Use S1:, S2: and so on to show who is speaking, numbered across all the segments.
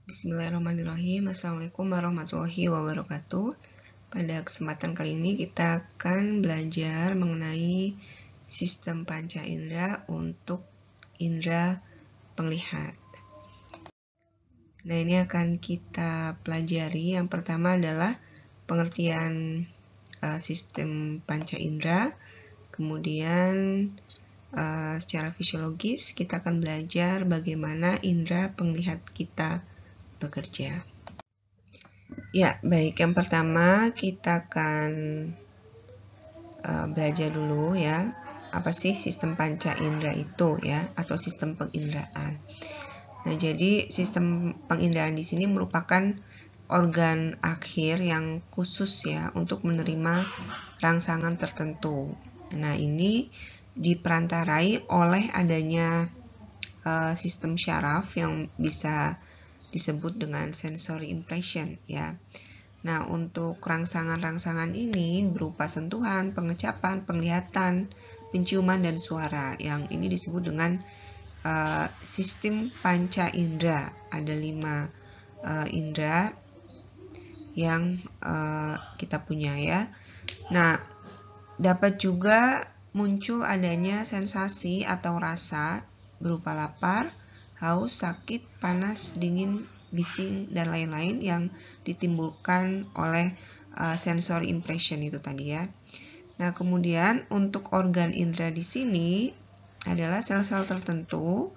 S1: Bismillahirrahmanirrahim. Assalamualaikum warahmatullahi wabarakatuh. Pada kesempatan kali ini kita akan belajar mengenai sistem panca indera untuk indera penglihat. Nah, ini akan kita pelajari. Yang pertama adalah pengertian sistem panca indera. Kemudian secara fisiologis kita akan belajar bagaimana indera penglihat kita bekerja. Ya, baik. Yang pertama kita akan belajar dulu ya, apa sih sistem panca indera itu ya, atau sistem penginderaan. Nah, jadi sistem penginderaan di sini merupakan organ akhir yang khusus ya untuk menerima rangsangan tertentu. Nah, ini diperantarai oleh adanya sistem syaraf yang bisa disebut dengan sensory impression ya. Nah, untuk rangsangan-rangsangan ini berupa sentuhan, pengecapan, penglihatan, penciuman, dan suara. Yang ini disebut dengan sistem panca indera. Ada 5 indera yang kita punya ya. Nah, dapat juga muncul adanya sensasi atau rasa berupa lapar, haus, sakit, panas, dingin, bising, dan lain-lain yang ditimbulkan oleh sensory impression itu tadi ya. Nah, kemudian untuk organ indera di sini adalah sel-sel tertentu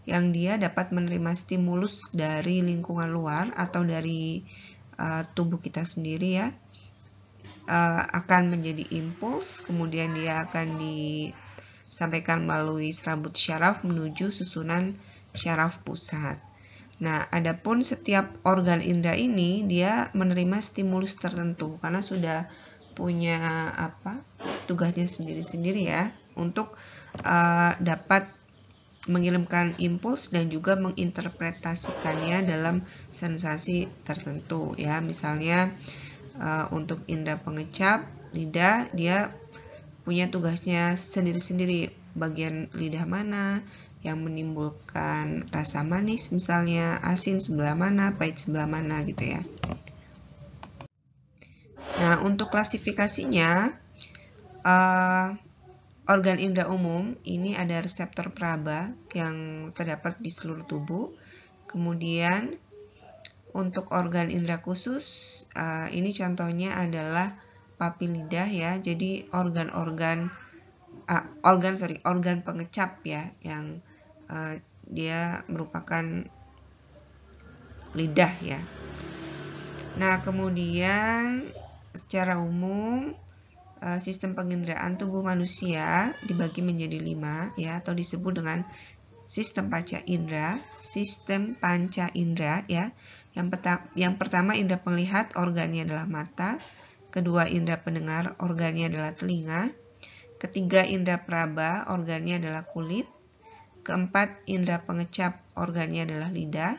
S1: yang dia dapat menerima stimulus dari lingkungan luar atau dari tubuh kita sendiri ya. Akan menjadi impuls, kemudian dia akan disampaikan melalui serabut syaraf menuju susunan syaraf pusat. Nah, adapun setiap organ indera ini dia menerima stimulus tertentu karena sudah punya tugasnya sendiri-sendiri ya untuk dapat mengirimkan impuls dan juga menginterpretasikannya dalam sensasi tertentu ya. Misalnya untuk indera pengecap lidah, dia punya tugasnya sendiri-sendiri, bagian lidah mana yang menimbulkan rasa manis, misalnya asin sebelah mana, pahit sebelah mana gitu ya. Nah, untuk klasifikasinya organ indera umum ini ada reseptor peraba yang terdapat di seluruh tubuh. Kemudian untuk organ indera khusus, ini contohnya adalah papil lidah ya. Jadi organ pengecap ya, yang dia merupakan lidah ya. Nah, kemudian secara umum sistem penginderaan tubuh manusia dibagi menjadi 5 ya, atau disebut dengan sistem panca indera, sistem panca indera ya. Yang pertama indera penglihat, organnya adalah mata. Kedua indera pendengar, organnya adalah telinga. Ketiga indera peraba, organnya adalah kulit. Keempat indera pengecap, organnya adalah lidah.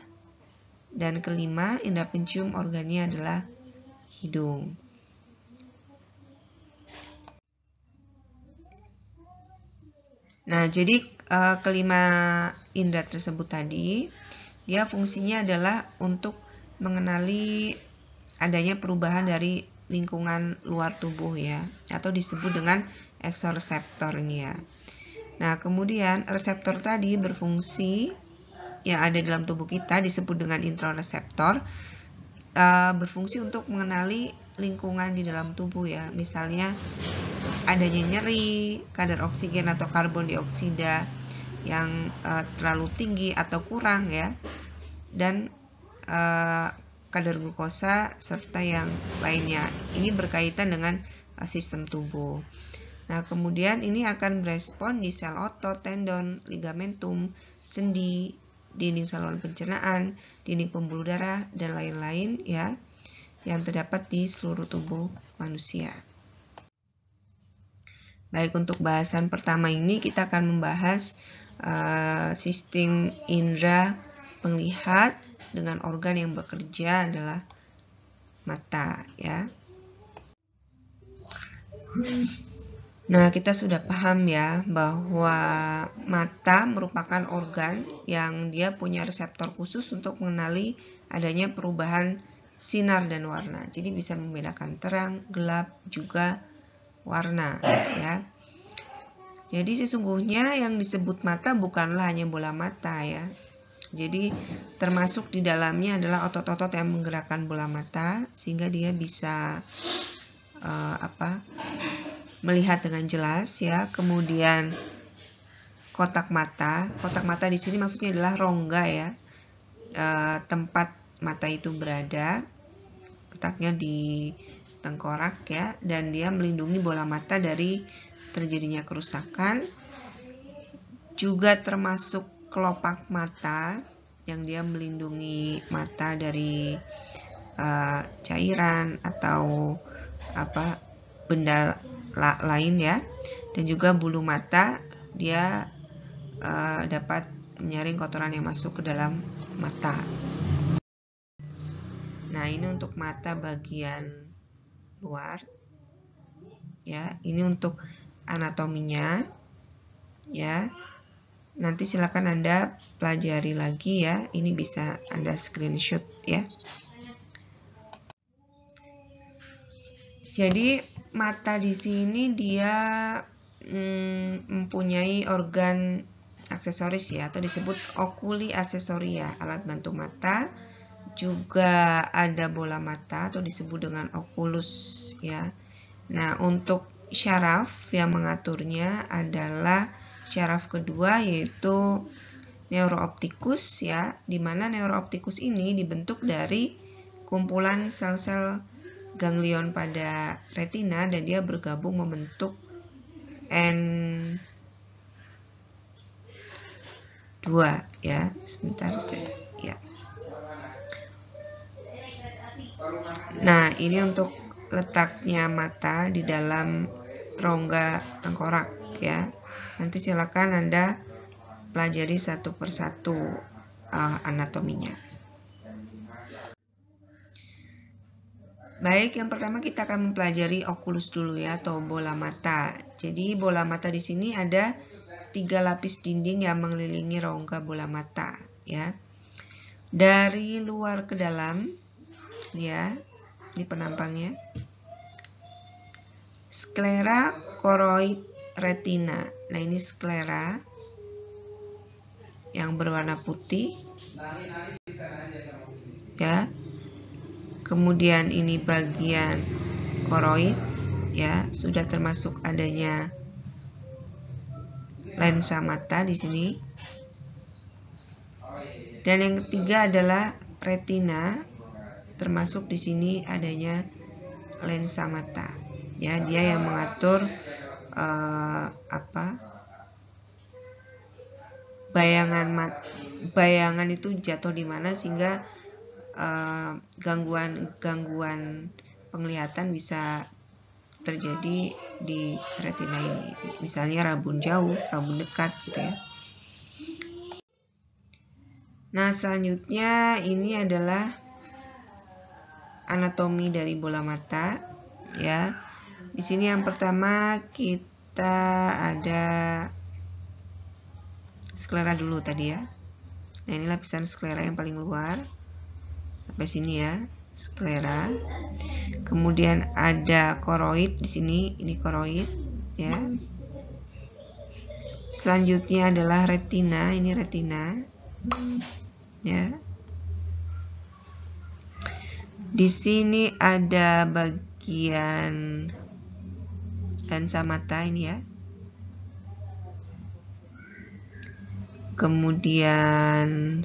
S1: Dan kelima indera pencium, organnya adalah hidung. Nah, jadi kelima indera tersebut tadi, dia fungsinya adalah untuk mengenali adanya perubahan dari lingkungan luar tubuh ya, atau disebut dengan eksoreseptor ini ya. Nah, kemudian reseptor tadi berfungsi yang ada dalam tubuh kita disebut dengan introreseptor, berfungsi untuk mengenali lingkungan di dalam tubuh ya. Misalnya adanya nyeri, kadar oksigen atau karbon dioksida yang terlalu tinggi atau kurang ya, dan kadar glukosa serta yang lainnya. Ini berkaitan dengan sistem tubuh. Nah, kemudian ini akan berespon di sel otot, tendon, ligamentum, sendi, dinding saluran pencernaan, dinding pembuluh darah, dan lain-lain ya, yang terdapat di seluruh tubuh manusia. Baik, untuk bahasan pertama ini kita akan membahas sistem indera penglihat dengan organ yang bekerja adalah mata ya. Nah, kita sudah paham ya bahwa mata merupakan organ yang dia punya reseptor khusus untuk mengenali adanya perubahan sinar dan warna. Jadi bisa membedakan terang, gelap, juga warna ya. Jadi sesungguhnya yang disebut mata bukanlah hanya bola mata ya. Jadi termasuk di dalamnya adalah otot-otot yang menggerakkan bola mata sehingga dia bisa melihat dengan jelas ya. Kemudian kotak mata di sini maksudnya adalah rongga ya, tempat mata itu berada, letaknya di tengkorak ya, dan dia melindungi bola mata dari terjadinya kerusakan. Juga termasuk kelopak mata yang dia melindungi mata dari cairan atau benda lain ya. Dan juga bulu mata, dia dapat menyaring kotoran yang masuk ke dalam mata. Nah, ini untuk mata bagian luar ya. Ini untuk anatominya ya. Nanti silakan Anda pelajari lagi ya. Ini bisa Anda screenshot ya. Jadi mata di sini dia mempunyai organ aksesoris ya, atau disebut okuli aksesoria, alat bantu mata. Juga ada bola mata atau disebut dengan okulus ya. Nah, untuk syaraf yang mengaturnya adalah syaraf kedua, yaitu neurooptikus ya, di mana neurooptikus ini dibentuk dari kumpulan sel-sel ganglion pada retina dan dia bergabung membentuk N2 ya. Sebentar ya. Nah, ini untuk letaknya mata di dalam rongga tengkorak ya. Nanti silakan Anda pelajari satu persatu anatominya. Baik, yang pertama kita akan mempelajari okulus dulu ya, atau bola mata. Jadi bola mata di sini ada 3 lapis dinding yang mengelilingi rongga bola mata ya. Dari luar ke dalam ya, ini penampangnya. Sklera, koroid, retina. Nah, ini sklera yang berwarna putih ya. Kemudian ini bagian koroid ya, sudah termasuk adanya lensa mata di sini. Dan yang ketiga adalah retina, termasuk di sini adanya lensa mata ya. Dia yang mengatur bayangan itu jatuh di mana sehingga gangguan penglihatan bisa terjadi di retina ini. Misalnya rabun jauh, rabun dekat gitu ya. Nah, selanjutnya ini adalah anatomi dari bola mata ya. Di sini yang pertama kita ada sklera dulu tadi ya. Nah, ini lapisan sklera yang paling luar. Sampai sini ya, sklera. Kemudian ada koroid di sini, ini koroid ya. Selanjutnya adalah retina, ini retina ya. Di sini ada bagian lensa mata ini ya. Kemudian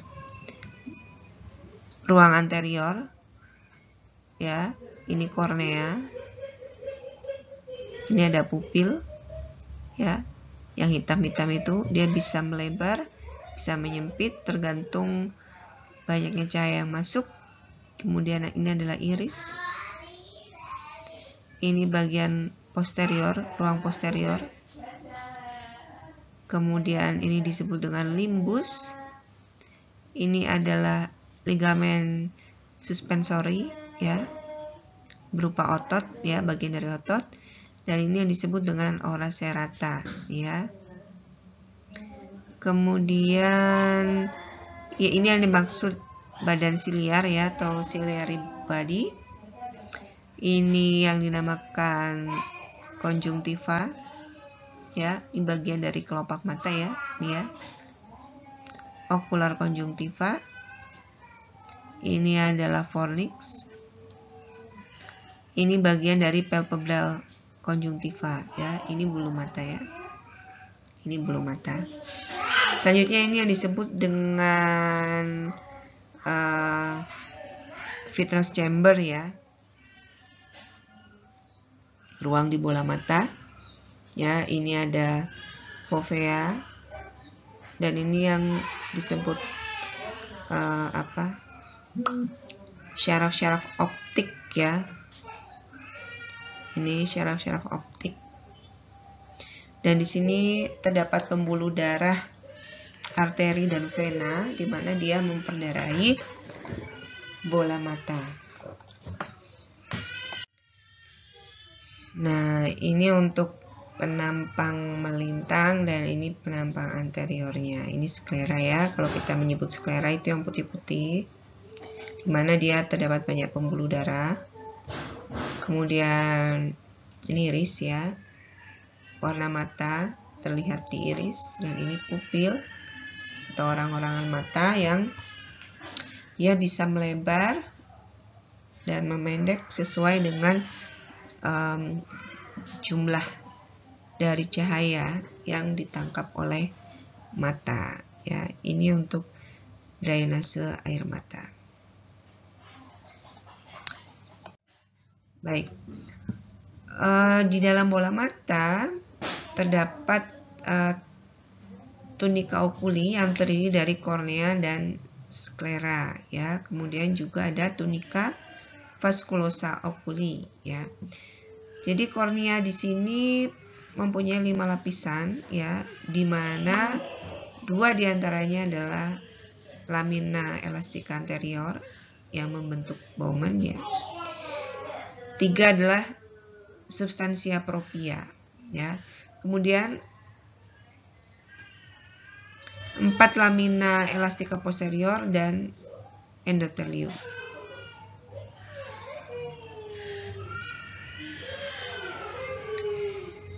S1: ruang anterior ya, ini kornea. Ini ada pupil ya. Yang hitam-hitam itu dia bisa melebar, bisa menyempit tergantung banyaknya cahaya yang masuk. Kemudian ini adalah iris. Ini bagian posterior, ruang posterior. Kemudian ini disebut dengan limbus. Ini adalah ligamen suspensori ya, berupa otot ya, bagian dari otot. dan ini yang disebut dengan aura serrata, ya. Kemudian ya ini yang dimaksud badan siliar, ya, atau ciliary body. Ini yang dinamakan konjungtiva, ya, di bagian dari kelopak mata, ya, ini ya. Ocular konjungtiva. Ini adalah fornix. Ini bagian dari palpebral konjungtiva, ya. Ini bulu mata, ya. Ini bulu mata. Selanjutnya ini yang disebut dengan vitreous chamber, ya. Ruang di bola mata. Ya, ini ada fovea. Dan ini yang disebut syaraf-syaraf optik, ya. Ini syaraf-syaraf optik. Dan di sini terdapat pembuluh darah, arteri dan vena, di mana dia memperdarahi bola mata. Nah, ini untuk penampang melintang dan ini penampang anteriornya. Ini sklera, ya. Kalau kita menyebut sklera itu yang putih-putih, di mana dia terdapat banyak pembuluh darah. Kemudian ini iris, ya. Warna mata terlihat di iris, dan ini pupil atau orang-orangan mata yang dia bisa melebar dan memendek sesuai dengan jumlah dari cahaya yang ditangkap oleh mata, ya. Ini untuk drainase air mata. Baik, di dalam bola mata terdapat tunika oculi yang terdiri dari kornea dan sklera, ya. Kemudian juga ada tunika vasculosa oculi, ya. Jadi kornea di sini mempunyai 5 lapisan, ya, di mana 2 diantaranya adalah lamina elastica anterior yang membentuk Bowman, ya. 3 adalah substansia propria, ya. Kemudian 4 lamina elastica posterior dan endotelium.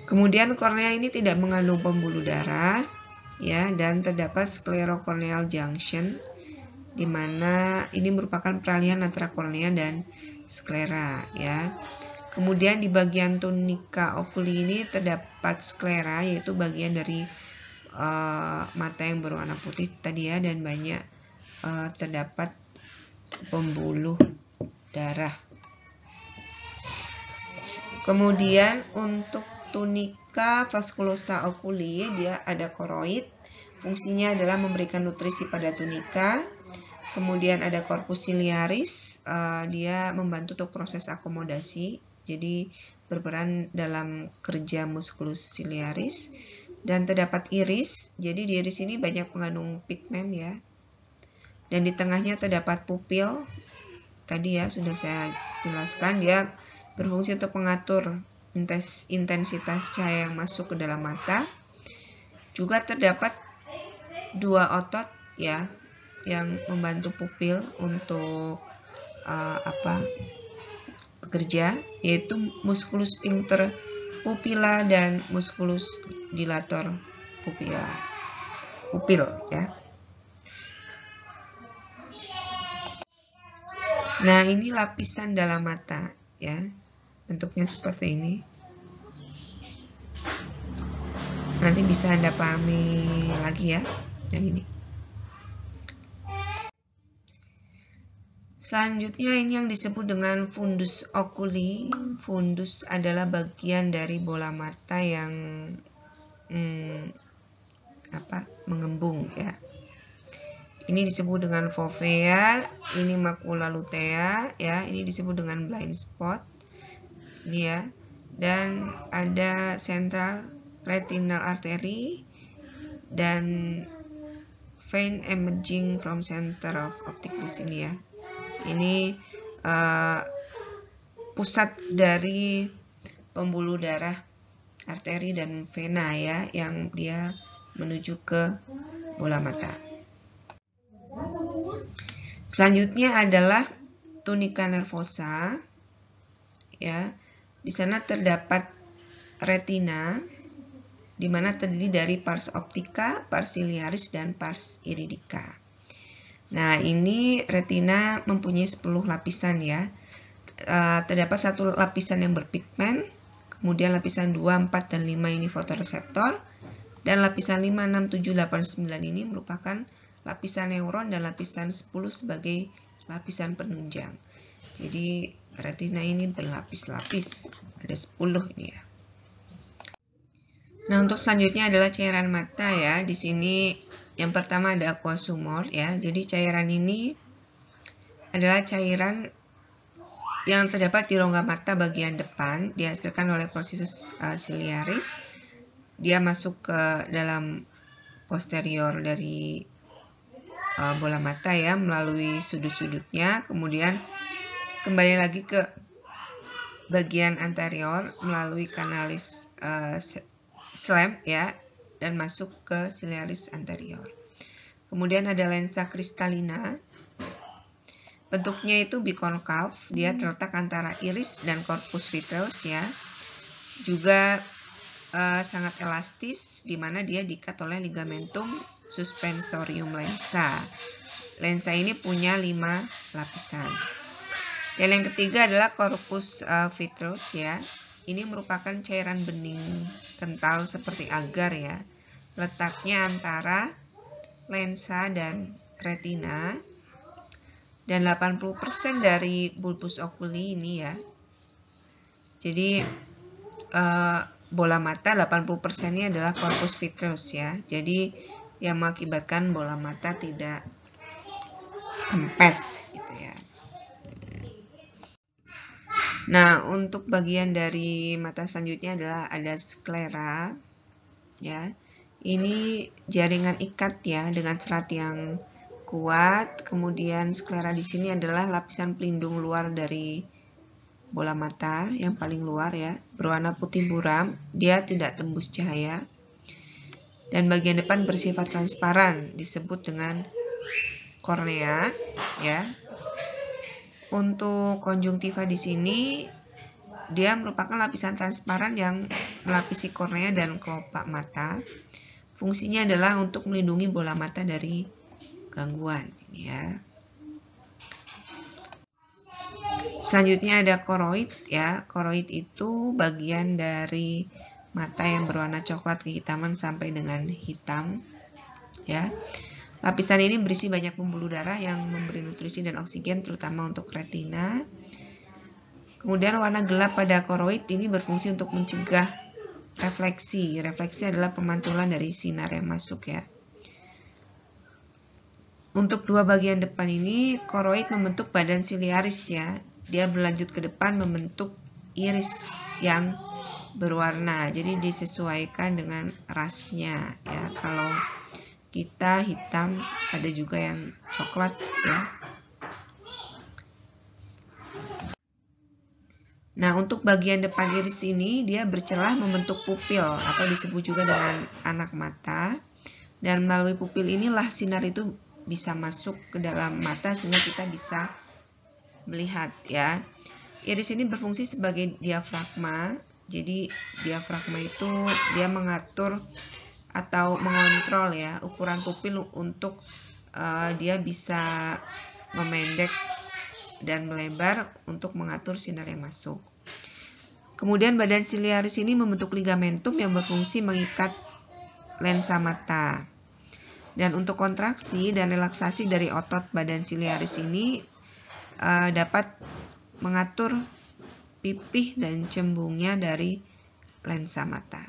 S1: Kemudian kornea ini tidak mengandung pembuluh darah, ya, dan terdapat sclerocorneal junction, di mana ini merupakan peralihan antara kornea dan sklera, ya. Kemudian di bagian tunika oculi ini terdapat sklera, yaitu bagian dari mata yang berwarna putih tadi, ya, dan banyak terdapat pembuluh darah. Kemudian untuk tunika vasculosa oculi, dia ada koroid. Fungsinya adalah memberikan nutrisi pada tunika. Kemudian ada corpus ciliaris, dia membantu untuk proses akomodasi, jadi berperan dalam kerja musculus ciliaris. Dan terdapat iris, jadi di iris ini banyak mengandung pigmen, ya. Dan di tengahnya terdapat pupil, tadi, ya, sudah saya jelaskan, dia berfungsi untuk mengatur intensitas cahaya yang masuk ke dalam mata. Juga terdapat 2 otot, ya, yang membantu pupil untuk bekerja, yaitu musculus sphincter pupila dan musculus dilator pupil, ya. Nah, ini lapisan dalam mata, ya. Bentuknya seperti ini. Nanti bisa Anda pahami lagi, ya, yang ini. Selanjutnya ini yang disebut dengan fundus oculi. Fundus adalah bagian dari bola mata yang mengembung, ya. Ini disebut dengan fovea, ini macula lutea, ya. Ini disebut dengan blind spot. Ini, ya. Dan ada central retinal artery dan vein emerging from center of optic di sini, ya. Ini pusat dari pembuluh darah arteri dan vena ya, yang dia menuju ke bola mata. Selanjutnya adalah tunica nervosa ya. Di sana terdapat retina di mana terdiri dari pars optica, pars ciliaris dan pars iridica. Nah, ini retina mempunyai 10 lapisan ya. Terdapat satu lapisan yang berpigmen, kemudian lapisan 2, 4, dan 5 ini fotoreseptor, dan lapisan 5, 6, 7, 8, 9 ini merupakan lapisan neuron dan lapisan 10 sebagai lapisan penunjang. Jadi retina ini berlapis-lapis, ada 10 ini ya. Nah, untuk selanjutnya adalah cairan mata ya. Di sini yang pertama ada aqueous humor ya. Jadi cairan ini adalah cairan yang terdapat di rongga mata bagian depan, dihasilkan oleh proses ciliaris. Dia masuk ke dalam posterior dari bola mata ya, melalui sudut-sudutnya, kemudian kembali lagi ke bagian anterior melalui kanalis Schlemm ya, dan masuk ke ciliaris anterior. Kemudian ada lensa kristalina. Bentuknya itu bikonkav, dia terletak antara iris dan corpus vitreus ya. Juga sangat elastis, di mana dia diikat oleh ligamentum suspensorium lensa. Lensa ini punya 5 lapisan. Dan yang ketiga adalah corpus vitreus ya. Ini merupakan cairan bening kental seperti agar ya. Letaknya antara lensa dan retina. Dan 80% dari bulbus oculi ini ya. Jadi bola mata 80%-nya adalah corpus vitreus ya. Jadi yang mengakibatkan bola mata tidak kempes gitu ya. Nah, untuk bagian dari mata selanjutnya adalah ada sklera ya. Ini jaringan ikat ya dengan serat yang kuat. Kemudian sklera di sini adalah lapisan pelindung luar dari bola mata yang paling luar ya, berwarna putih buram, dia tidak tembus cahaya. Dan bagian depan bersifat transparan, disebut dengan kornea ya. Untuk konjungtiva di sini dia merupakan lapisan transparan yang melapisi kornea dan kelopak mata. Fungsinya adalah untuk melindungi bola mata dari gangguan ya. Selanjutnya ada koroid ya. Koroid itu bagian dari mata yang berwarna coklat kehitaman sampai dengan hitam ya. Lapisan ini berisi banyak pembuluh darah yang memberi nutrisi dan oksigen terutama untuk retina. Kemudian warna gelap pada koroid ini berfungsi untuk mencegah refleksi. Refleksi adalah pemantulan dari sinar yang masuk ya. Untuk dua bagian depan ini, koroid membentuk badan ciliaris ya. Dia berlanjut ke depan membentuk iris yang berwarna. Jadi disesuaikan dengan rasnya ya. Kalau kita hitam, ada juga yang coklat ya. Nah, untuk bagian depan iris ini dia bercelah membentuk pupil atau disebut juga dengan anak mata. Dan melalui pupil inilah sinar itu bisa masuk ke dalam mata sehingga kita bisa melihat ya. Iris ini berfungsi sebagai diafragma. Jadi diafragma itu dia mengatur atau mengontrol ya ukuran pupil untuk dia bisa memendek dan melebar untuk mengatur sinar yang masuk. Kemudian badan ciliaris ini membentuk ligamentum yang berfungsi mengikat lensa mata. Dan untuk kontraksi dan relaksasi dari otot badan ciliaris ini dapat mengatur pipih dan cembungnya dari lensa mata.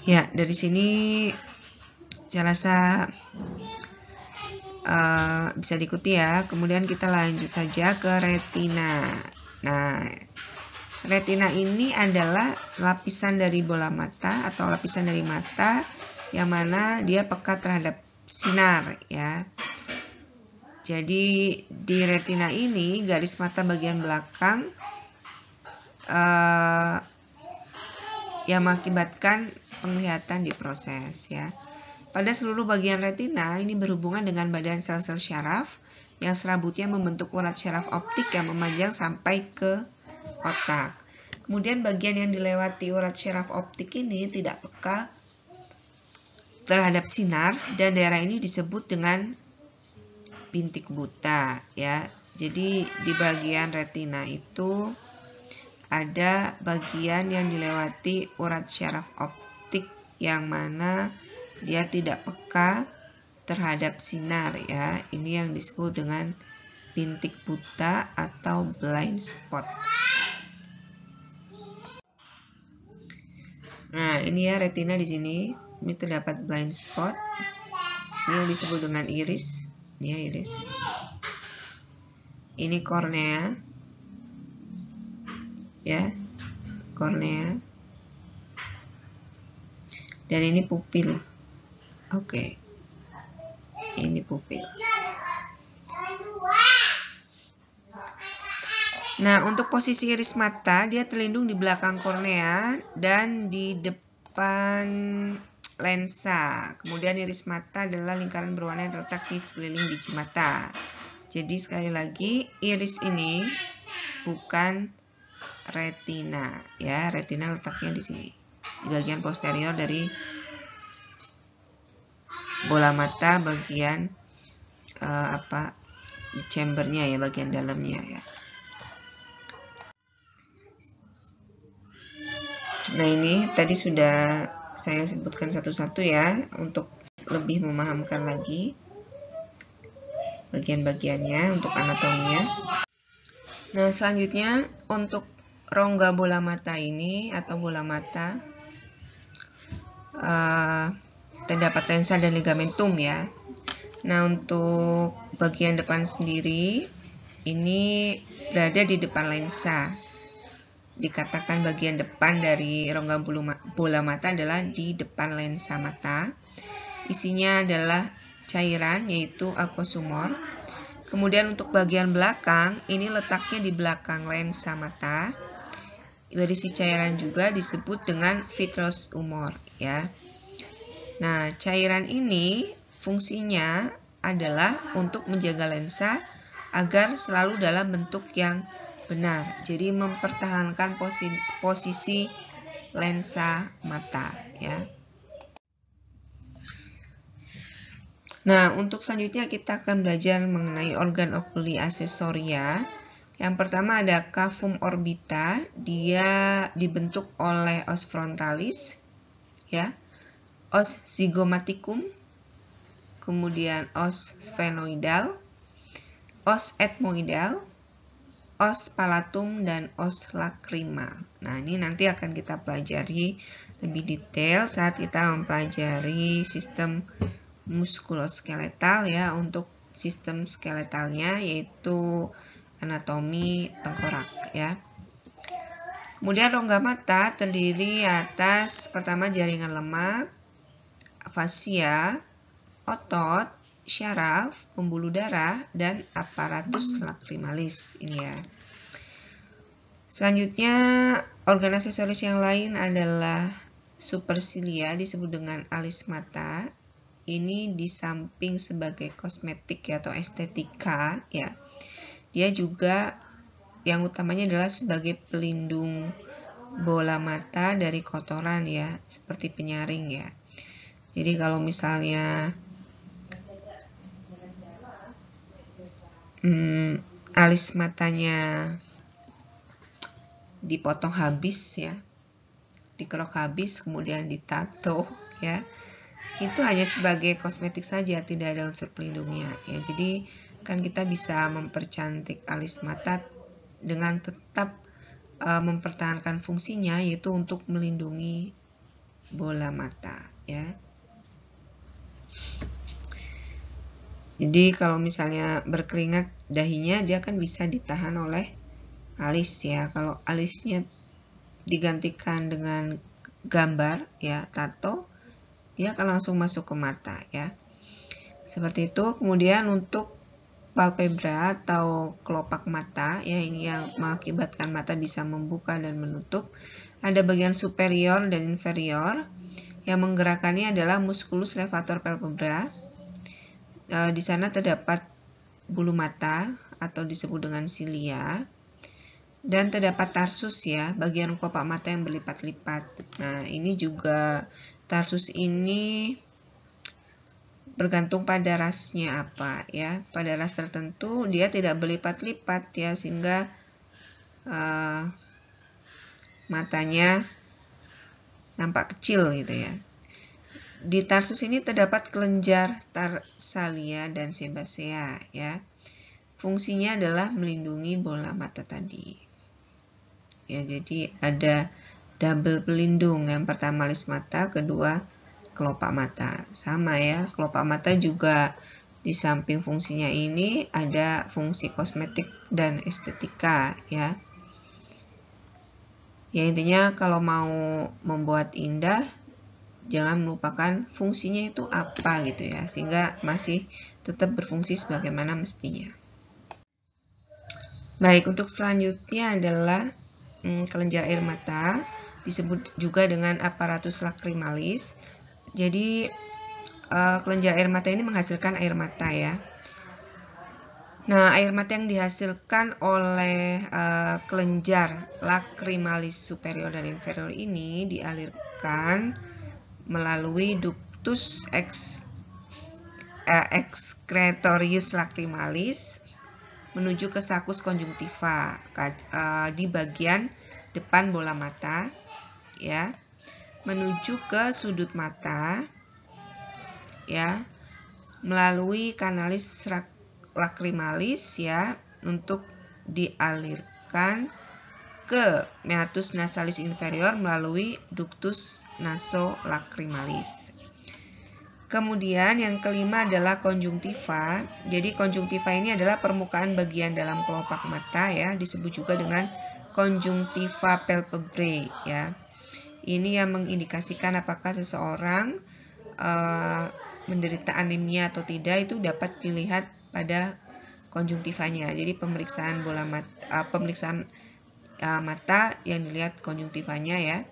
S1: Ya, dari sini saya rasa bisa diikuti ya. Kemudian kita lanjut saja ke retina. Nah, retina ini adalah lapisan dari bola mata atau lapisan dari mata yang mana dia peka terhadap sinar ya. Jadi di retina ini garis mata bagian belakang yang mengakibatkan penglihatan diproses ya. Pada seluruh bagian retina ini berhubungan dengan badan sel-sel syaraf yang serabutnya membentuk urat syaraf optik yang memanjang sampai ke otak. Kemudian bagian yang dilewati urat syaraf optik ini tidak peka terhadap sinar dan daerah ini disebut dengan bintik buta ya. Jadi di bagian retina itu ada bagian yang dilewati urat syaraf optik yang mana dia tidak peka terhadap sinar ya. Ini yang disebut dengan bintik buta atau blind spot. Nah, ini ya retina di sini. Ini terdapat blind spot. Ini yang disebut dengan iris. Ini ya iris. Ini kornea. Ya. Kornea. Dan ini pupil. Oke. Ini pupil. Nah, untuk posisi iris mata, dia terlindung di belakang kornea dan di depan lensa. Kemudian iris mata adalah lingkaran berwarna yang terletak di sekeliling biji mata. Jadi sekali lagi, iris ini bukan retina, ya. Retina letaknya di sini, di bagian posterior dari bola mata, bagian di chambernya ya, bagian dalamnya ya. Nah, ini tadi sudah saya sebutkan satu-satu ya, untuk lebih memahamkan lagi bagian-bagiannya untuk anatominya. Nah, selanjutnya untuk rongga bola mata ini atau bola mata terdapat lensa dan ligamentum ya. Nah, untuk bagian depan sendiri ini berada di depan lensa. Dikatakan bagian depan dari rongga bola mata adalah di depan lensa mata. Isinya adalah cairan yaitu aqueous humor. Kemudian untuk bagian belakang ini letaknya di belakang lensa mata. Berisi cairan juga disebut dengan vitreous humor ya. Nah, cairan ini fungsinya adalah untuk menjaga lensa agar selalu dalam bentuk yang benar. Jadi mempertahankan posisi lensa mata ya. Nah, untuk selanjutnya kita akan belajar mengenai organ oculi accessoria. Yang pertama ada cavum orbita, dia dibentuk oleh os frontalis ya. Os zygomaticum, kemudian os sphenoidal, os ethmoidal, os palatum, dan os lacrimal. Nah, ini nanti akan kita pelajari lebih detail saat kita mempelajari sistem muskuloskeletal ya. Untuk sistem skeletalnya yaitu anatomi tengkorak ya. Kemudian rongga mata terdiri atas pertama jaringan lemak, fasia, otot, syaraf, pembuluh darah, dan aparatus lacrimalis ini ya. Selanjutnya organ aksesoris yang lain adalah supercilia, disebut dengan alis mata. Ini di samping sebagai kosmetik atau estetika ya, dia juga yang utamanya adalah sebagai pelindung bola mata dari kotoran ya, seperti penyaring ya. Jadi kalau misalnya alis matanya dipotong habis ya, dikerok habis kemudian ditato ya, itu hanya sebagai kosmetik saja, tidak ada unsur pelindungnya ya. Jadi kan kita bisa mempercantik alis mata dengan tetap mempertahankan fungsinya, yaitu untuk melindungi bola mata ya. Jadi kalau misalnya berkeringat dahinya, dia kan bisa ditahan oleh alis ya. Kalau alisnya digantikan dengan gambar ya, tato, dia akan langsung masuk ke mata ya. Seperti itu. Kemudian untuk palpebra atau kelopak mata, ya, ini yang mengakibatkan mata bisa membuka dan menutup. Ada bagian superior dan inferior. Yang menggerakkannya adalah musculus levator palpebra. Di sana terdapat bulu mata atau disebut dengan cilia. Dan terdapat tarsus, ya, bagian kelopak mata yang berlipat-lipat. Nah, ini juga tarsus ini bergantung pada rasnya apa, ya. Pada ras tertentu dia tidak berlipat-lipat, ya, sehingga matanya nampak kecil gitu, ya. Di tarsus ini terdapat kelenjar tarsalia dan sebasea, ya. Fungsinya adalah melindungi bola mata tadi. Ya, jadi ada double pelindung. Yang pertama alis mata, kedua kelopak mata. Sama, ya, kelopak mata juga di samping fungsinya ini ada fungsi kosmetik dan estetika, ya. Ya, intinya kalau mau membuat indah jangan melupakan fungsinya itu apa gitu, ya, sehingga masih tetap berfungsi sebagaimana mestinya. Baik, untuk selanjutnya adalah kelenjar air mata, disebut juga dengan aparatus lacrimalis. Jadi kelenjar air mata ini menghasilkan air mata, ya. Nah, air mata yang dihasilkan oleh kelenjar lacrimalis superior dan inferior ini dialirkan melalui ductus excretorius lacrimalis menuju ke saccus conjunctiva di bagian depan bola mata, ya, menuju ke sudut mata, ya, melalui kanalis lacrimalis, ya, untuk dialirkan ke meatus nasalis inferior melalui ductus nasolacrimalis. Kemudian yang kelima adalah konjungtiva. Jadi konjungtiva ini adalah permukaan bagian dalam kelopak mata, ya, disebut juga dengan konjungtiva palpebrae, ya. Ini yang mengindikasikan apakah seseorang menderita anemia atau tidak itu dapat dilihat pada konjungtivanya. Jadi pemeriksaan bola mata, mata yang dilihat konjungtivanya, ya.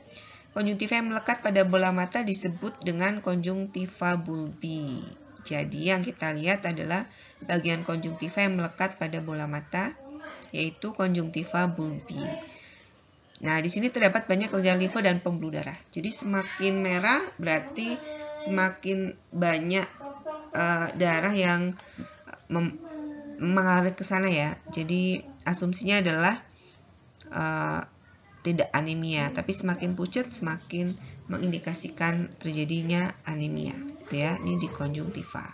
S1: Konjungtiva yang melekat pada bola mata disebut dengan konjungtiva bulbi. Jadi yang kita lihat adalah bagian konjungtiva yang melekat pada bola mata, yaitu konjungtiva bulbi. Nah, di sini terdapat banyak kelenjar limfe dan pembuluh darah. Jadi semakin merah berarti semakin banyak darah yang mengalir ke sana, ya. Jadi asumsinya adalah tidak anemia, tapi semakin pucat semakin mengindikasikan terjadinya anemia, gitu, ya. Ini di konjungtiva.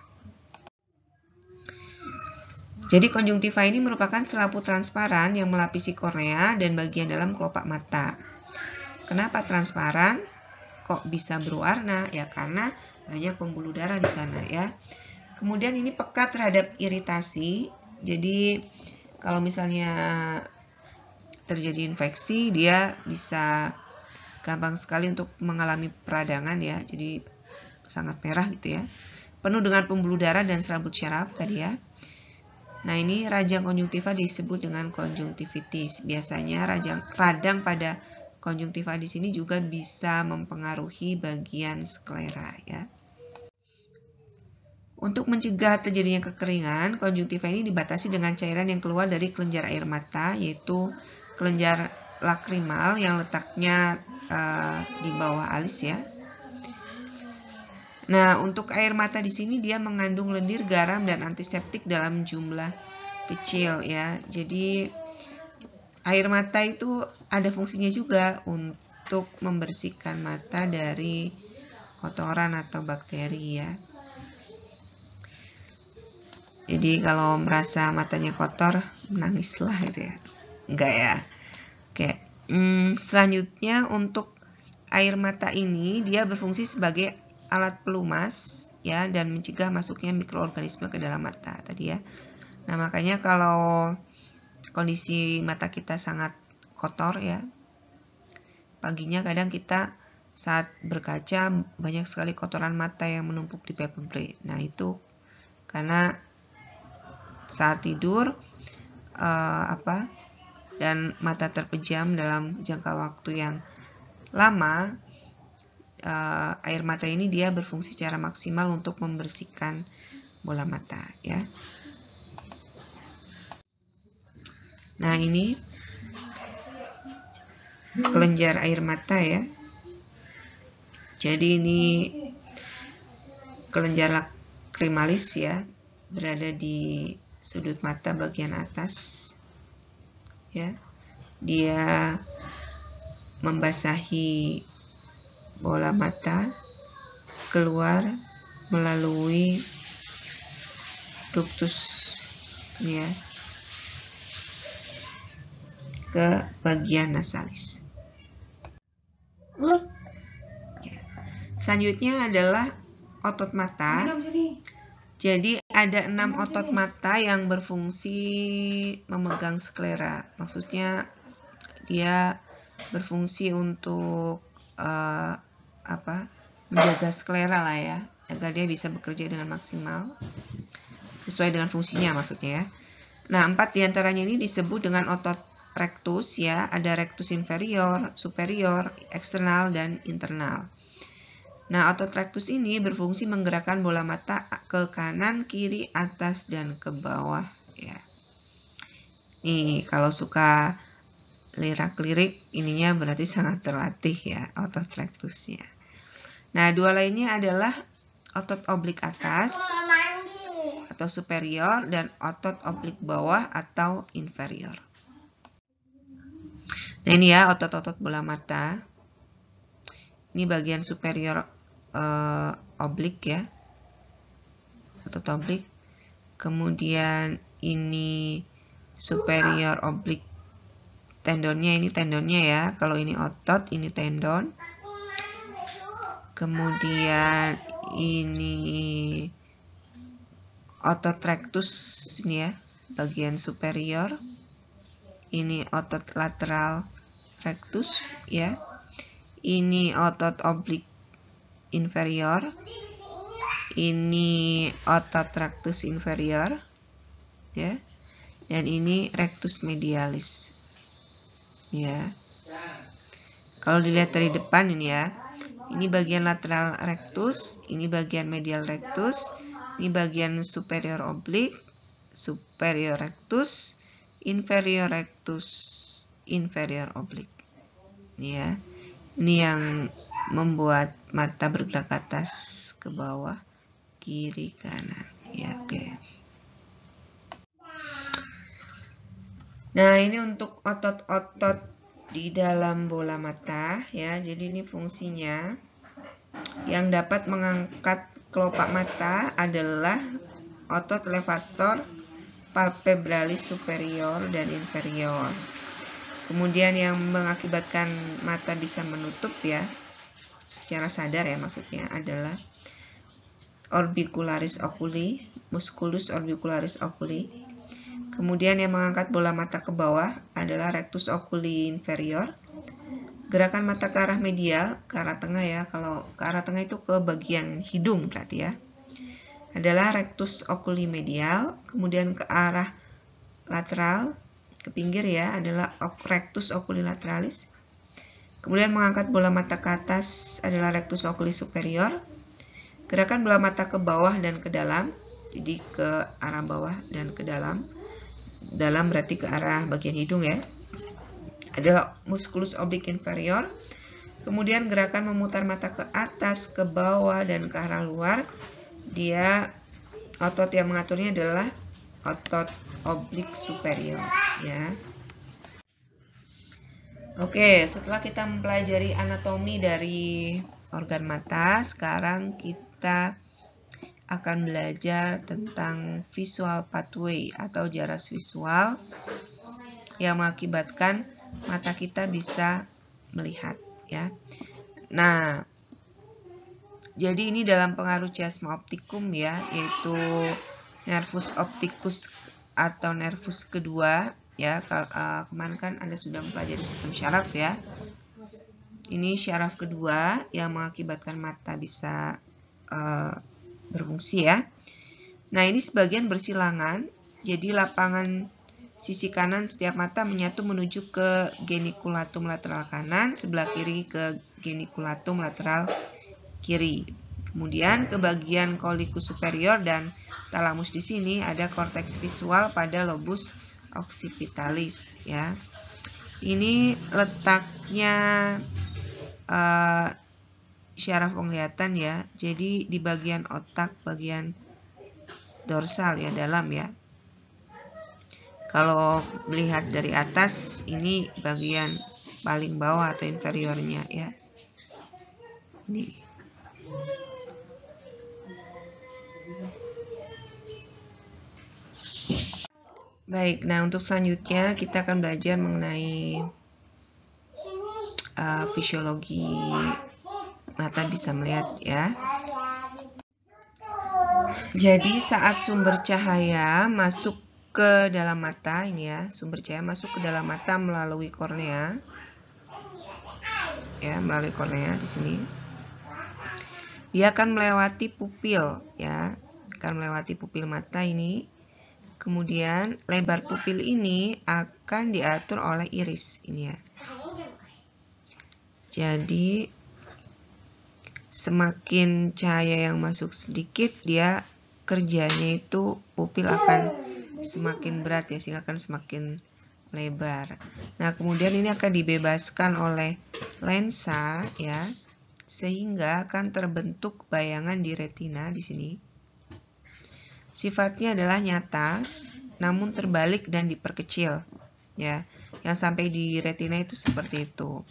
S1: Jadi konjungtiva ini merupakan selaput transparan yang melapisi kornea dan bagian dalam kelopak mata. Kenapa transparan? Kok bisa berwarna? Ya, karena banyak pembuluh darah di sana, ya. Kemudian ini peka terhadap iritasi. Jadi kalau misalnya terjadi infeksi, dia bisa gampang sekali untuk mengalami peradangan, ya. Jadi sangat merah gitu, ya. Penuh dengan pembuluh darah dan serabut syaraf tadi, ya. Nah, ini radang konjungtiva disebut dengan konjungtivitis. Biasanya radang pada konjungtiva di sini juga bisa mempengaruhi bagian sklera, ya. Untuk mencegah terjadinya kekeringan, konjungtiva ini dibatasi dengan cairan yang keluar dari kelenjar air mata, yaitu kelenjar lakrimal yang letaknya di bawah alis, ya. Nah, untuk air mata di sini dia mengandung lendir, garam, dan antiseptik dalam jumlah kecil, ya. Jadi air mata itu ada fungsinya juga untuk membersihkan mata dari kotoran atau bakteri, ya. Jadi kalau merasa matanya kotor, menangislah gitu, ya. Enggak, ya. Oke. Selanjutnya untuk air mata ini dia berfungsi sebagai alat pelumas, ya, dan mencegah masuknya mikroorganisme ke dalam mata tadi, ya. Nah, makanya kalau kondisi mata kita sangat kotor, ya, paginya kadang kita saat berkaca banyak sekali kotoran mata yang menumpuk di palpebrae. Nah, itu karena saat tidur dan mata terpejam dalam jangka waktu yang lama, air mata ini dia berfungsi secara maksimal untuk membersihkan bola mata ya. Nah, ini kelenjar air mata ya. Jadi ini kelenjar lacrimalis ya, berada di sudut mata bagian atas ya. Dia membasahi bola mata keluar melalui ductus ya ke bagian nasalis. Selanjutnya adalah otot mata. Jadi ada 6 otot mata yang berfungsi memegang sklera. Maksudnya dia berfungsi untuk menjaga sklera lah ya, agar dia bisa bekerja dengan maksimal sesuai dengan fungsinya maksudnya ya. Nah, 4 diantaranya ini disebut dengan otot rectus ya. Ada rectus inferior, superior, eksternal, dan internal. Nah, otot rectus ini berfungsi menggerakkan bola mata ke kanan, kiri, atas, dan ke bawah ya. Nih, kalau suka lirak-lirik ininya berarti sangat terlatih ya otot rectusnya. Nah, 2 lainnya adalah otot oblik atas atau superior dan otot oblik bawah atau inferior. Nah, ini ya otot-otot bola mata. Ini bagian superior oblik ya, otot oblik. Kemudian ini superior oblik tendonnya, ini tendonnya ya. Kalau ini otot, ini tendon. Kemudian ini otot rectus ini ya, bagian superior. Ini otot lateral rectus ya. Ini otot oblik inferior. Ini otot rectus inferior ya. Dan ini rectus medialis. Ya. Kalau dilihat dari depan ini ya. Ini bagian lateral rectus, ini bagian medial rectus, ini bagian superior oblik, superior rectus, inferior oblik. Ya. Ini yang membuat mata bergerak atas ke bawah, kiri kanan. Ya, oke. Nah, ini untuk otot-otot di dalam bola mata ya. Jadi ini fungsinya. Yang dapat mengangkat kelopak mata adalah otot levator, palpebralis superior dan inferior. Kemudian yang mengakibatkan mata bisa menutup ya, secara sadar ya maksudnya, adalah orbicularis oculi, musculus orbicularis oculi. Kemudian yang mengangkat bola mata ke bawah adalah rectus oculi inferior. Gerakan mata ke arah medial, ke arah tengah ya, kalau ke arah tengah itu ke bagian hidung berarti ya, adalah rectus oculi medial. Kemudian ke arah lateral, ke pinggir ya, adalah rectus oculi lateralis. Kemudian mengangkat bola mata ke atas adalah rectus oculi superior. Gerakan bola mata ke bawah dan ke dalam, jadi ke arah bawah dan ke dalam. Dalam berarti ke arah bagian hidung ya, adalah musculus oblique inferior. Kemudian gerakan memutar mata ke atas, ke bawah, dan ke arah luar, dia otot yang mengaturnya adalah otot oblik superior ya. Oke, setelah kita mempelajari anatomi dari organ mata, sekarang kita akan belajar tentang visual pathway atau jaras visual yang mengakibatkan mata kita bisa melihat ya. Nah, jadi ini dalam pengaruh chiasma opticum ya, yaitu nervus opticus atau nervus kedua ya. Kemarin kan Anda sudah mempelajari sistem syaraf ya. Ini syaraf kedua yang mengakibatkan mata bisa berfungsi ya. Nah, ini sebagian bersilangan. Jadi lapangan sisi kanan setiap mata menyatu menuju ke geniculatum lateral kanan, sebelah kiri ke geniculatum lateral kiri. Kemudian ke bagian caulicus superior dan thalamus di sini ada korteks visual pada lobus occipitalis ya. Ini letaknya syaraf penglihatan ya. Jadi di bagian otak bagian dorsal ya, dalam ya. Kalau melihat dari atas, ini bagian paling bawah atau inferiornya ya. Ini. Baik, nah untuk selanjutnya kita akan belajar mengenai fisiologi mata bisa melihat ya. Jadi saat sumber cahaya masuk ke dalam mata ini ya, sumber cahaya masuk ke dalam mata melalui kornea ya, melalui kornea di sini. Dia akan melewati pupil ya, akan melewati pupil mata ini. Kemudian lebar pupil ini akan diatur oleh iris ini ya. Jadi semakin cahaya yang masuk sedikit, dia kerjanya itu pupil akan semakin berat ya, sehingga akan semakin lebar. Nah, kemudian ini akan dibebaskan oleh lensa ya, sehingga akan terbentuk bayangan di retina di sini. Sifatnya adalah nyata, namun terbalik dan diperkecil ya. Yang sampai di retina itu seperti itu.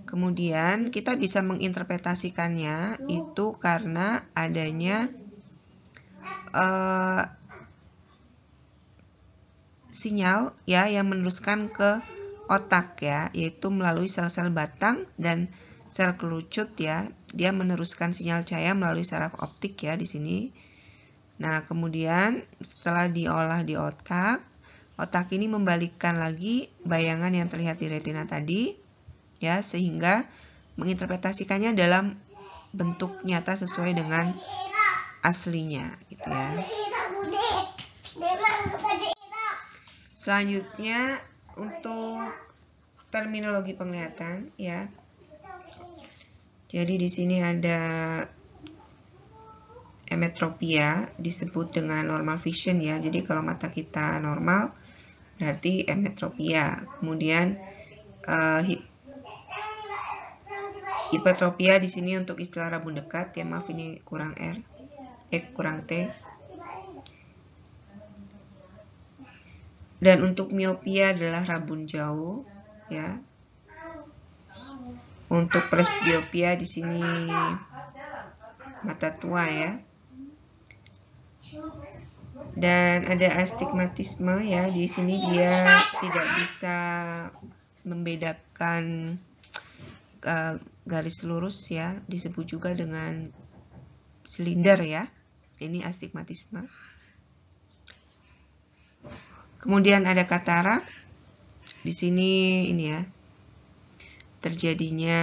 S1: Kemudian kita bisa menginterpretasikannya itu karena adanya sinyal ya yang meneruskan ke otak ya, yaitu melalui sel-sel batang dan sel kerucut ya. Dia meneruskan sinyal cahaya melalui saraf optik ya di sini. Nah, kemudian setelah diolah di otak, otak ini membalikkan lagi bayangan yang terlihat di retina tadi ya, sehingga menginterpretasikannya dalam bentuk nyata sesuai dengan aslinya gitu ya. Selanjutnya untuk terminologi penglihatan ya. Jadi di sini ada emetropia, disebut dengan normal vision ya. Jadi kalau mata kita normal berarti emetropia. Kemudian hipotropia di sini untuk istilah rabun dekat ya, maaf ini kurang kurang T. Dan untuk miopia adalah rabun jauh ya. Untuk presbiopia di sini mata tua ya. Dan ada astigmatisme ya, di sini dia tidak bisa membedakan garis lurus ya, disebut juga dengan silinder ya. Ini astigmatisme. Kemudian ada katarak. Di sini ini ya, terjadinya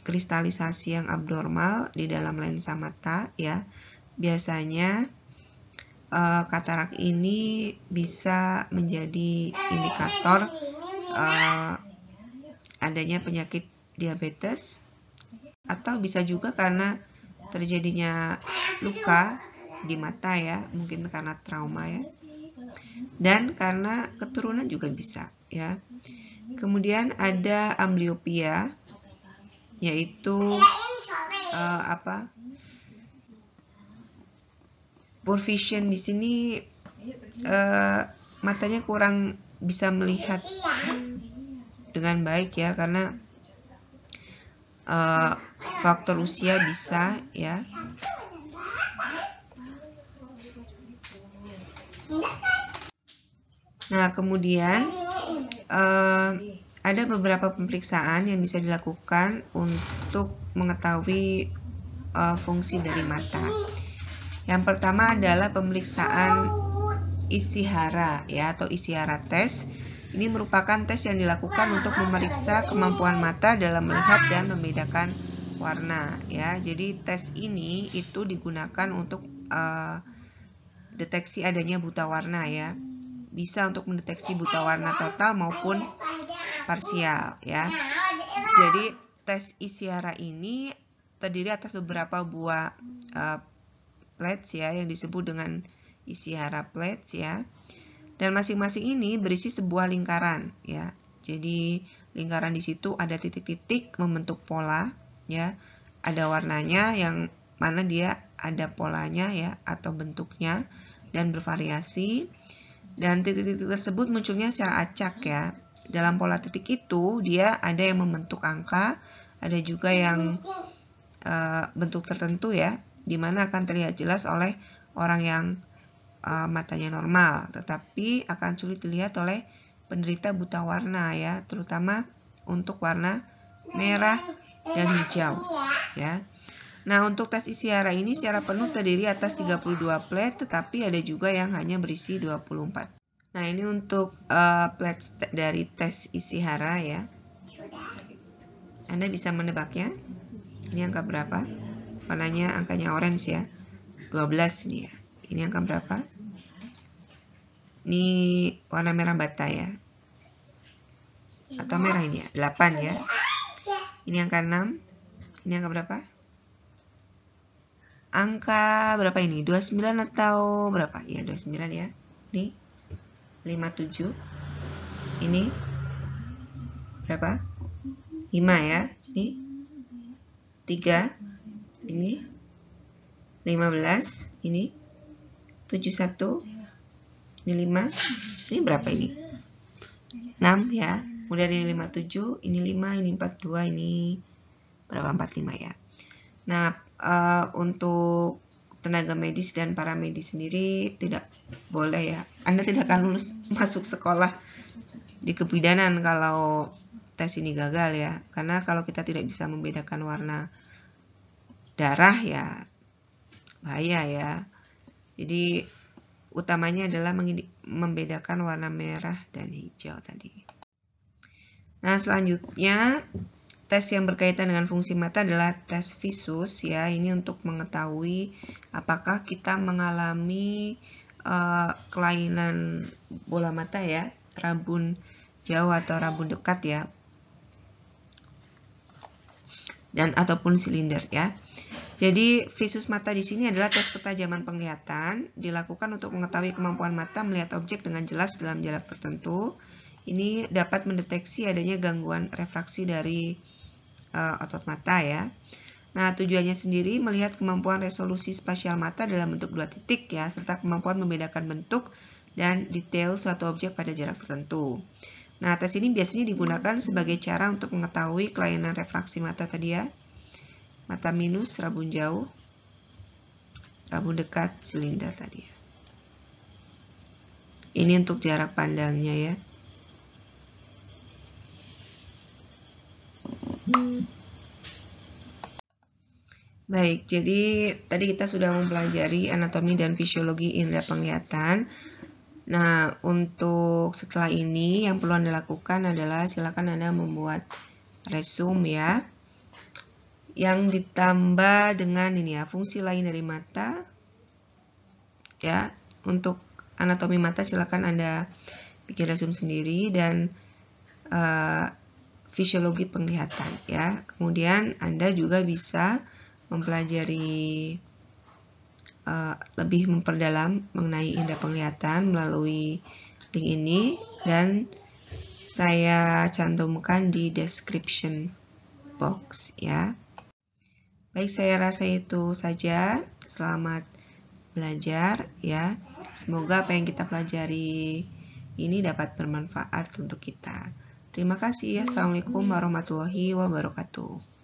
S1: kristalisasi yang abnormal di dalam lensa mata ya. Biasanya katarak ini bisa menjadi indikator adanya penyakit diabetes, atau bisa juga karena terjadinya luka di mata ya, mungkin karena trauma ya, dan karena keturunan juga bisa ya. Kemudian ada amblyopia, yaitu poor vision. Di sini matanya kurang bisa melihat dengan baik ya, karena faktor usia bisa ya. Nah, kemudian ada beberapa pemeriksaan yang bisa dilakukan untuk mengetahui fungsi dari mata. Yang pertama adalah pemeriksaan Ishihara ya, atau Ishihara test. Ini merupakan tes yang dilakukan untuk memeriksa kemampuan mata dalam melihat dan membedakan warna ya. Jadi tes ini itu digunakan untuk deteksi adanya buta warna ya. Bisa untuk mendeteksi buta warna total maupun parsial ya. Jadi tes Ishihara ini terdiri atas beberapa buah plates ya yang disebut dengan Ishihara plates ya. Dan masing-masing ini berisi sebuah lingkaran ya. Jadi lingkaran di situ ada titik-titik membentuk pola ya. Ada warnanya yang mana dia ada polanya ya atau bentuknya dan bervariasi. Dan titik-titik tersebut munculnya secara acak ya. Dalam pola titik itu dia ada yang membentuk angka, ada juga yang bentuk tertentu ya, dimana akan terlihat jelas oleh orang yang matanya normal, tetapi akan sulit dilihat oleh penderita buta warna ya, terutama untuk warna merah dan hijau ya. Nah, untuk tes Ishihara ini secara penuh terdiri atas 32 plate, tetapi ada juga yang hanya berisi 24. Nah, ini untuk plates dari tes Ishihara ya. Anda bisa menebaknya. Ini angka berapa? Warnanya angkanya orange ya. 12 ini ya. Ini angka berapa? Ini warna merah bata ya. Atau merah ini ya. 8 ya. Ini angka 6. Ini angka berapa? Angka berapa ini? 29 atau berapa? Ya, 29 ya. Ini 57. Ini berapa? 5 ya. Ini 3. Ini 15. Ini 71. Ini 5. Ini berapa ini? 6 ya. Kemudian ini 57. Ini 5. Ini 42. Ini berapa? 45 ya. Nah, untuk tenaga medis dan paramedis sendiri tidak boleh ya. Anda tidak akan lulus masuk sekolah di kebidanan kalau tes ini gagal ya. Karena kalau kita tidak bisa membedakan warna darah ya bahaya ya. Jadi utamanya adalah membedakan warna merah dan hijau tadi. Nah, selanjutnya tes yang berkaitan dengan fungsi mata adalah tes visus ya. Ini untuk mengetahui apakah kita mengalami kelainan bola mata ya, rabun jauh atau rabun dekat ya, dan ataupun silinder ya. Jadi visus mata di sini adalah tes ketajaman penglihatan, dilakukan untuk mengetahui kemampuan mata melihat objek dengan jelas dalam jarak tertentu. Ini dapat mendeteksi adanya gangguan refraksi dari otot mata ya. Nah, tujuannya sendiri melihat kemampuan resolusi spasial mata dalam bentuk 2 titik ya, serta kemampuan membedakan bentuk dan detail suatu objek pada jarak tertentu. Nah, tes ini biasanya digunakan sebagai cara untuk mengetahui kelainan refraksi mata tadi ya. Mata minus, rabun jauh, rabun dekat, silinder tadi ya. Ini untuk jarak pandangnya ya. Baik, jadi tadi kita sudah mempelajari anatomi dan fisiologi indera penglihatan. Nah, untuk setelah ini yang perlu Anda lakukan adalah silakan Anda membuat resume ya. Yang ditambah dengan ini ya, fungsi lain dari mata. Ya, untuk anatomi mata silakan Anda bikin resume sendiri dan fisiologi penglihatan ya. Kemudian Anda juga bisa mempelajari lebih memperdalam mengenai indera penglihatan melalui link ini dan saya cantumkan di description box ya. Baik, saya rasa itu saja. Selamat belajar ya. Semoga apa yang kita pelajari ini dapat bermanfaat untuk kita. Terima kasih ya. Assalamualaikum warahmatullahi wabarakatuh.